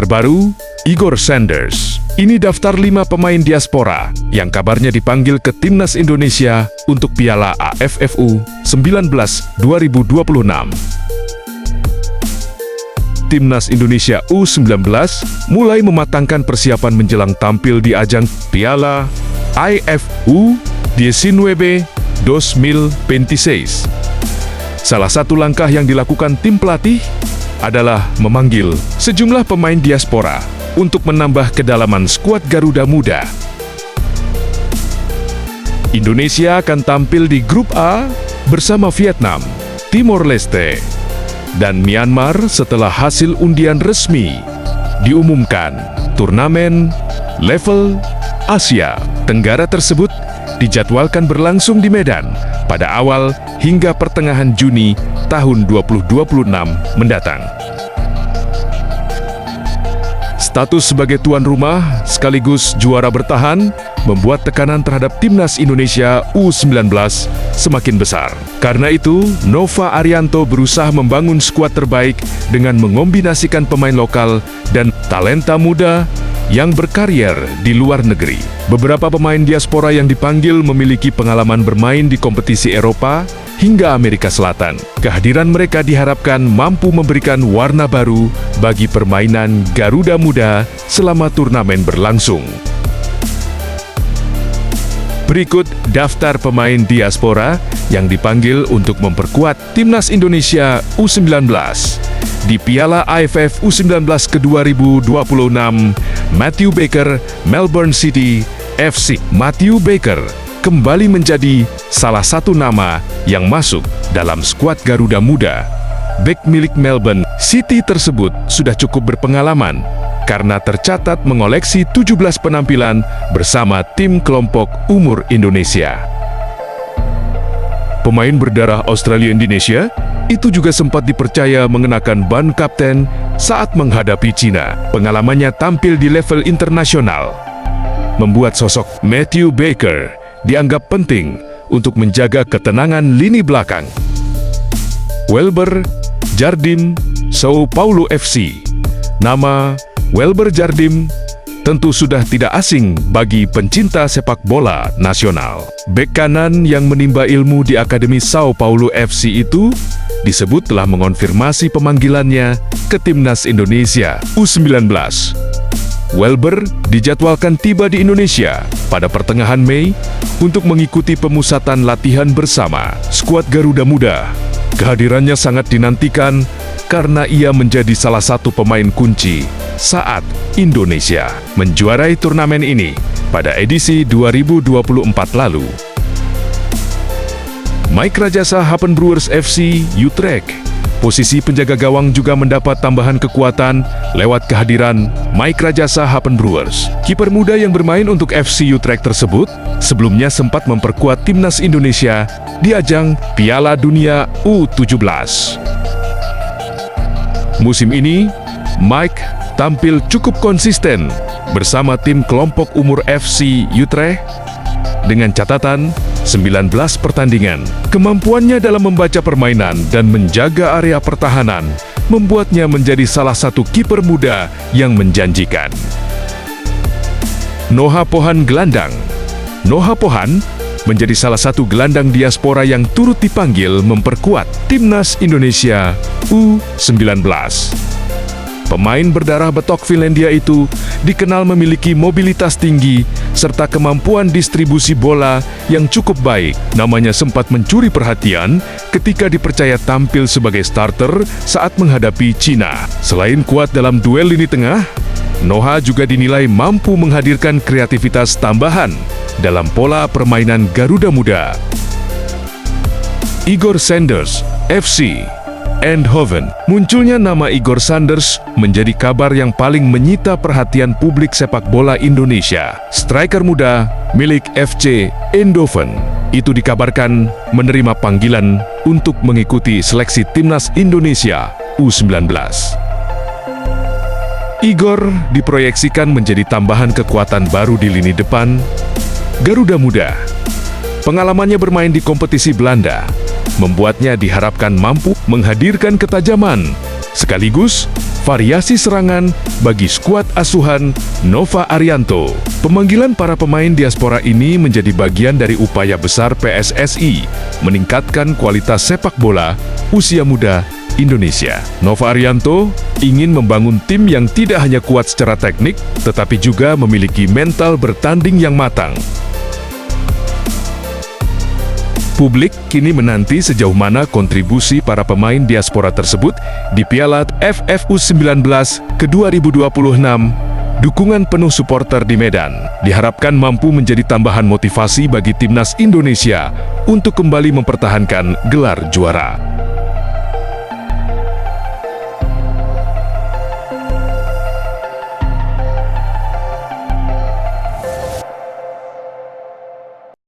terbaru, Igor Sanders. Ini daftar 5 pemain diaspora yang kabarnya dipanggil ke Timnas Indonesia untuk Piala AFF U19 2026. Timnas Indonesia U19 mulai mematangkan persiapan menjelang tampil di ajang Piala AFF U19 2026. Salah satu langkah yang dilakukan tim pelatih adalah memanggil sejumlah pemain diaspora untuk menambah kedalaman skuad Garuda Muda. Indonesia akan tampil di Grup A bersama Vietnam, Timor Leste, dan Myanmar setelah hasil undian resmi diumumkan. Turnamen level Asia Tenggara tersebut dijadwalkan berlangsung di Medan pada awal hingga pertengahan Juni tahun 2026 mendatang. Status sebagai tuan rumah sekaligus juara bertahan membuat tekanan terhadap Timnas Indonesia U19 semakin besar. Karena itu, Nova Arianto berusaha membangun skuad terbaik dengan mengombinasikan pemain lokal dan talenta muda yang berkarier di luar negeri. Beberapa pemain diaspora yang dipanggil memiliki pengalaman bermain di kompetisi Eropa hingga Amerika Selatan. Kehadiran mereka diharapkan mampu memberikan warna baru bagi permainan Garuda Muda selama turnamen berlangsung. Berikut daftar pemain diaspora yang dipanggil untuk memperkuat Timnas Indonesia U19 di Piala AFF U19 ke-2026. Matthew Baker, Melbourne City FC. Matthew Baker kembali menjadi salah satu nama yang masuk dalam skuad Garuda Muda. Bek milik Melbourne City tersebut sudah cukup berpengalaman karena tercatat mengoleksi 17 penampilan bersama tim kelompok umur Indonesia. Pemain berdarah Australia-Indonesia itu juga sempat dipercaya mengenakan ban kapten saat menghadapi Cina. Pengalamannya tampil di level internasional membuat sosok Matthew Baker dianggap penting untuk menjaga ketenangan lini belakang. Welber Jardim, Sao Paulo FC. Nama Welber Jardim tentu sudah tidak asing bagi pencinta sepak bola nasional. Bek kanan yang menimba ilmu di Akademi Sao Paulo FC itu disebut telah mengonfirmasi pemanggilannya ke Timnas Indonesia U19. Welber dijadwalkan tiba di Indonesia pada pertengahan Mei untuk mengikuti pemusatan latihan bersama skuad Garuda Muda. Kehadirannya sangat dinantikan karena ia menjadi salah satu pemain kunci saat Indonesia menjuarai turnamen ini pada edisi 2024 lalu. Mike Rajasa Happen Brewers FC Utrecht. Posisi penjaga gawang juga mendapat tambahan kekuatan lewat kehadiran Mike Rajasa Happen Brewers. Kiper muda yang bermain untuk FC Utrecht tersebut sebelumnya sempat memperkuat Timnas Indonesia di ajang Piala Dunia U17. Musim ini, Mike tampil cukup konsisten bersama tim kelompok umur FC Utrecht dengan catatan 19 pertandingan. Kemampuannya dalam membaca permainan dan menjaga area pertahanan membuatnya menjadi salah satu kiper muda yang menjanjikan. Noha Pohan gelandang. Noha Pohan menjadi salah satu gelandang diaspora yang turut dipanggil memperkuat Timnas Indonesia U19. Pemain berdarah Batok Finlandia itu dikenal memiliki mobilitas tinggi serta kemampuan distribusi bola yang cukup baik. Namanya sempat mencuri perhatian ketika dipercaya tampil sebagai starter saat menghadapi Cina. Selain kuat dalam duel lini tengah, Noha juga dinilai mampu menghadirkan kreativitas tambahan dalam pola permainan Garuda Muda. Igor Sanders FC Eindhoven. Munculnya nama Igor Sanders menjadi kabar yang paling menyita perhatian publik sepak bola Indonesia. Striker muda milik FC Eindhoven itu dikabarkan menerima panggilan untuk mengikuti seleksi Timnas Indonesia U19. Igor diproyeksikan menjadi tambahan kekuatan baru di lini depan Garuda Muda. Pengalamannya bermain di kompetisi Belanda membuatnya diharapkan mampu menghadirkan ketajaman sekaligus variasi serangan bagi skuad asuhan Nova Arianto. Pemanggilan para pemain diaspora ini menjadi bagian dari upaya besar PSSI meningkatkan kualitas sepak bola usia muda Indonesia. Nova Arianto ingin membangun tim yang tidak hanya kuat secara teknik, tetapi juga memiliki mental bertanding yang matang. Publik kini menanti sejauh mana kontribusi para pemain diaspora tersebut di Piala AFF U19 ke-2026. Dukungan penuh supporter di Medan diharapkan mampu menjadi tambahan motivasi bagi timnas Indonesia untuk kembali mempertahankan gelar juara.